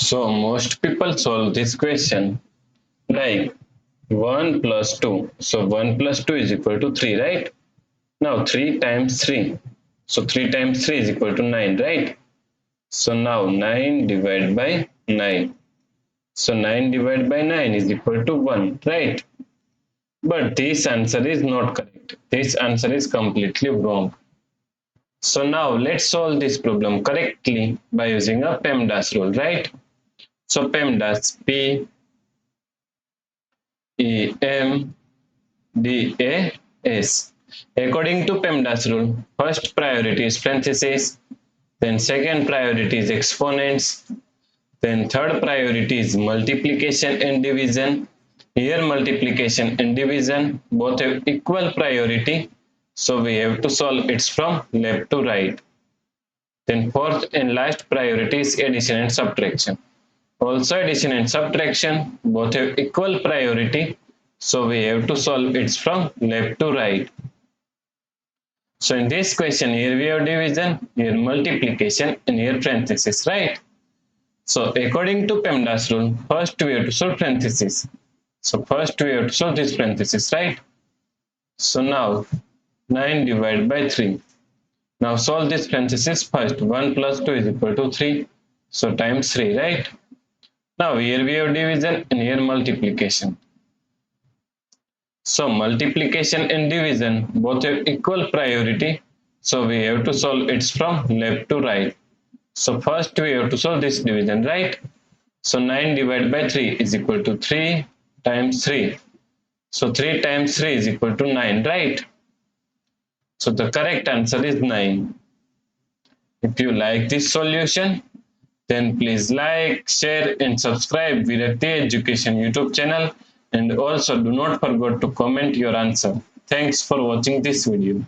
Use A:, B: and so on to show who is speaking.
A: So most people solve this question like 1 plus 2. So 1 plus 2 is equal to 3, right? Now 3 times 3. So 3 times 3 is equal to 9, right? So now 9 divided by 9. So 9 divided by 9 is equal to 1, right? But this answer is not correct. This answer is completely wrong. So now let's solve this problem correctly by using a PEMDAS rule, right? So PEMDAS, P-E-M-D-A-S. According to PEMDAS rule, first priority is parentheses, then second priority is exponents, then third priority is multiplication and division. Here multiplication and division both have equal priority, so we have to solve it from left to right. Then fourth and last priority is addition and subtraction. Also addition and subtraction both have equal priority, so we have to solve it from left to right. So in this question, here we have division, here multiplication, and here parenthesis, right? So according to PEMDAS rule, first we have to solve parenthesis. So first we have to solve this parenthesis, right? So now 9 divided by 3. Now solve this parenthesis first. 1 plus 2 is equal to 3. So times 3, right? Now here we have division and here multiplication. So multiplication and division both have equal priority. So we have to solve it from left to right. So first we have to solve this division, right? So 9 divided by 3 is equal to 3 times 3. So 3 times 3 is equal to 9, right? So the correct answer is 9. If you like this solution, then please like, share and subscribe Virakti Education YouTube channel, and also do not forget to comment your answer. Thanks for watching this video.